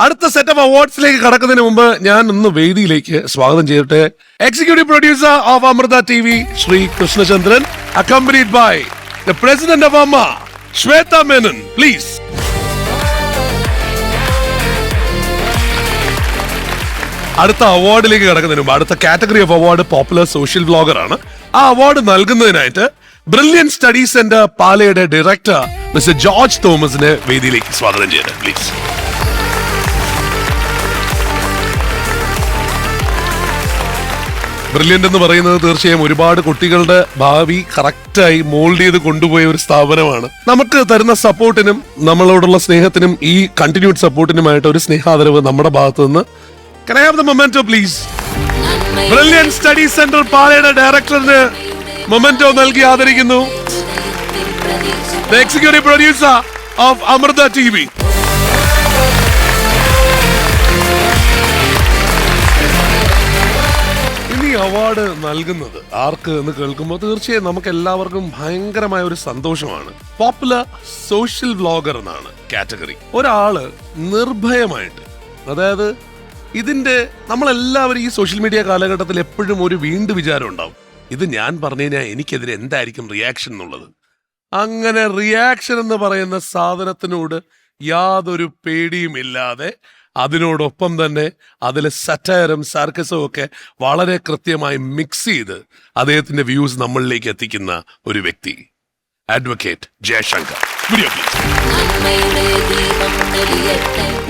അടുത്ത set of അവാർഡ്സിലേക്ക് കടക്കുന്നതിന് മുമ്പ് ഞാൻ ഒന്ന് വേദിയിലേക്ക് സ്വാഗതം ചെയ്തിട്ട് executive producer of Amrita TV Shri Krishnachandran, accompanied by the president of AMMA Shweta Menon, please. അടുത്ത അവാർഡിലേക്ക് കടക്കുന്നതിന് മുമ്പ് അടുത്ത category of award popular social vlogger ആണ്. ആ അവാർഡ് നൽകുന്നതിനായിട്ട് ബ്രില്യൻ സ്റ്റഡി സെന്റർ പാലയുടെ ഡയറക്ടർ മിസ്റ്റർ ജോർജ് തോമസിനെ വേദിയിലേക്ക് സ്വാഗതം ചെയ്ത് പ്ലീസ്. ബ്രില്യന്റ് എന്ന് പറയുന്നത് തീർച്ചയായും ഒരുപാട് കുട്ടികളുടെ ഭാവി കറക്റ്റായി മോൾഡ് ചെയ്ത് കൊണ്ടുപോയ ഒരു സ്ഥാപനമാണ്. നമുക്ക് തരുന്ന സപ്പോർട്ടിനും നമ്മളോടുള്ള സ്നേഹത്തിനും ഈ കണ്ടിന്യൂഡ് സപ്പോർട്ടിനുമായിട്ട് ഒരു സ്നേഹാദരവ് നമ്മുടെ ഭാഗത്തു നിന്ന്. Can I have the memento, please? Brilliant Study Center പാലയുടെ ഡയറക്ടറിന് മൊമെന്റോ നൽകി ആദരിക്കുന്നു. The executive producer of Amrita TV. ഇനി അവാർഡ് നൽകുന്നത് ആർക്ക് എന്ന് കേൾക്കുമ്പോൾ തീർച്ചയായും നമുക്ക് എല്ലാവർക്കും ഭയങ്കരമായ ഒരു സന്തോഷമാണ്. പോപ്പുലർ സോഷ്യൽ വ്ളോഗർ എന്നാണ് കാറ്റഗറി. ഒരാള് നിർഭയമായിട്ട്, അതായത് ഇതിന്റെ നമ്മളെല്ലാവരും ഈ സോഷ്യൽ മീഡിയ കാലഘട്ടത്തിൽ എപ്പോഴും ഒരു വീണ്ടും വിചാരം ഉണ്ടാവും, ഇത് ഞാൻ പറഞ്ഞു കഴിഞ്ഞാൽ എനിക്കെതിരെ എന്തായിരിക്കും റിയാക്ഷൻ എന്നുള്ളത്. അങ്ങനെ റിയാക്ഷൻ എന്ന് പറയുന്ന സാധനത്തിനോട് യാതൊരു പേടിയും ഇല്ലാതെ അതിനോടൊപ്പം തന്നെ അതിലെ സറ്റയറും സാർക്കസും ഒക്കെ വളരെ കൃത്യമായി മിക്സ് ചെയ്ത് അദ്ദേഹത്തിന്റെ വ്യൂസ് നമ്മളിലേക്ക് എത്തിക്കുന്ന ഒരു വ്യക്തി, അഡ്വക്കേറ്റ് ജയശങ്കർ. Video please.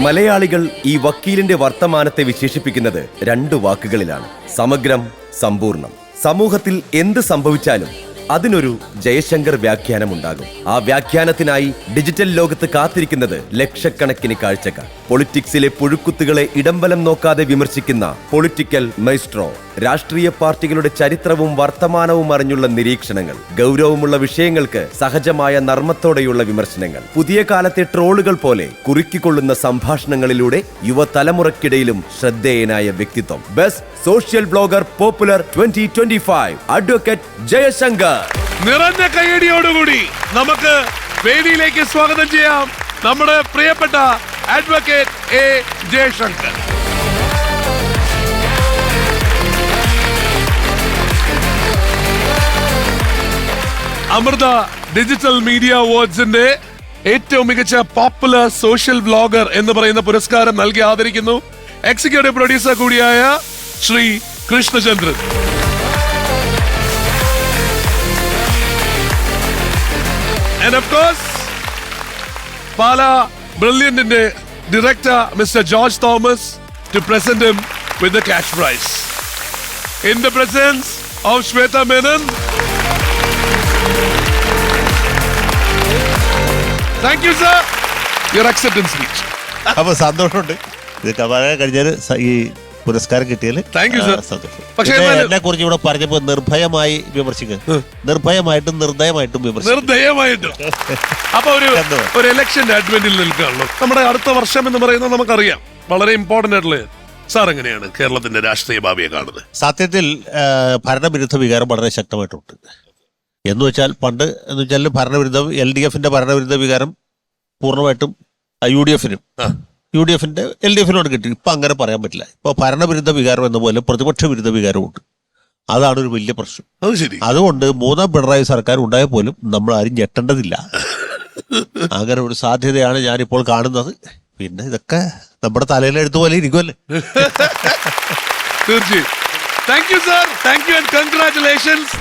മലയാളികൾ ഈ വക്കീലിന്റെ വർത്തമാനത്തെ വിശേഷിപ്പിക്കുന്നത് 2 വാക്കുകളിലാണ്: സമഗ്രം, സമ്പൂർണം. സമൂഹത്തിൽ എന്ത് സംഭവിച്ചാലും അതിനൊരു ജയശങ്കർ വ്യാഖ്യാനമുണ്ടാകും. ആ വ്യാഖ്യാനത്തിനായി ഡിജിറ്റൽ ലോകത്ത് കാത്തിരിക്കുന്നത് ലക്ഷക്കണക്കിന് കാഴ്ചക്കാർ. പൊളിറ്റിക്സിലെ പുഴുക്കുത്തുകളെ ഇടംബലം നോക്കാതെ വിമർശിക്കുന്ന പൊളിറ്റിക്കൽ മൈസ്ട്രോ. രാഷ്ട്രീയ പാർട്ടികളുടെ ചരിത്രവും വർത്തമാനവും അറിഞ്ഞുള്ള നിരീക്ഷണങ്ങൾ. ഗൗരവമുള്ള വിഷയങ്ങൾക്ക് സഹജമായ നർമ്മത്തോടെയുള്ള വിമർശനങ്ങൾ. പുതിയ കാലത്തെ ട്രോളുകൾ പോലെ കുറുക്കിക്കൊള്ളുന്ന സംഭാഷണങ്ങളിലൂടെ യുവതലമുറക്കിടയിലും ശ്രദ്ധേയനായ വ്യക്തിത്വം. Best social blogger popular 2025 advocate Jayashankar. നിറഞ്ഞ കയ്യടിയോടുകൂടി നമുക്ക് വേദിയിലേക്ക് സ്വാഗതം ചെയ്യാം നമ്മുടെ പ്രിയപ്പെട്ട advocate A Jayashankar. Amrita digital media അവാർഡ്സിന്റെ ഏറ്റവും മികച്ച പോപ്പുലർ സോഷ്യൽ വ്ളോഗർ എന്ന് പറയുന്ന പുരസ്കാരം നൽകി ആദരിക്കുന്നു എക്സിക്യൂട്ടീവ് പ്രൊഡ്യൂസർ കൂടിയായ Shri Krishnachandran. And of course, Pala ബ്രില്യന്റിന്റെ director mister George Thomas to present him with the cash prize. In the presence of Shweta Menon. Thank you, sir. Your acceptance speech. അപ്പൊ സന്തോഷമുണ്ട് ഇത് വളരെ കഴിഞ്ഞാൽ ഈ പുരസ്കാരം കിട്ടിയാല്. പക്ഷേ എന്നെ കുറിച്ച് ഇവിടെ പറഞ്ഞപ്പോ നിർഭയമായി വിമർശിക്കുക, നിർഭയമായിട്ടും നിർദ്ദയമായിട്ടും നിർദ്ദയമായിട്ടും. അപ്പൊ ഒരു ഇലക്ഷന്റെ അഡ്വന്റിൽ നിൽക്കുകയാണല്ലോ നമ്മുടെ അടുത്ത വർഷം എന്ന് പറയുന്നത് നമുക്കറിയാം, വളരെ ഇമ്പോർട്ടന്റ് ആയിട്ടുള്ള. സാർ എങ്ങനെയാണ് കേരളത്തിന്റെ രാഷ്ട്രീയ ഭാവിയെ കാണുന്നത്? സത്യത്തിൽ ഭരണവിരുദ്ധ വികാരം വളരെ ശക്തമായിട്ടുണ്ട്. എന്ന് വെച്ചാൽ പണ്ട് എന്ന് വെച്ചാൽ ഭരണവിരുദ്ധ LDFന്റെ ഭരണവിരുദ്ധ വികാരം പൂർണ്ണമായിട്ടും UDFന്റെ LDFനോട് കിട്ടി. ഇപ്പൊ അങ്ങനെ പറയാൻ പറ്റില്ല. ഇപ്പൊ ഭരണവിരുദ്ധ വികാരം എന്ന പോലെ പ്രതിപക്ഷ വിരുദ്ധ വികാരമുണ്ട്. അതാണ് ഒരു വലിയ പ്രശ്നം. അതുകൊണ്ട് 3ാം പിണറായി സർക്കാർ ഉണ്ടായ പോലും നമ്മൾ ആരും ഞെട്ടേണ്ടതില്ല. അങ്ങനെ ഒരു സാധ്യതയാണ് ഞാനിപ്പോൾ കാണുന്നത്. പിന്നെ ഇതൊക്കെ നമ്മുടെ തലയിലെടുത്ത പോലെ ഇരിക്കുമല്ലേ. തീർച്ചയായും. Thank you sir, thank you and congratulations.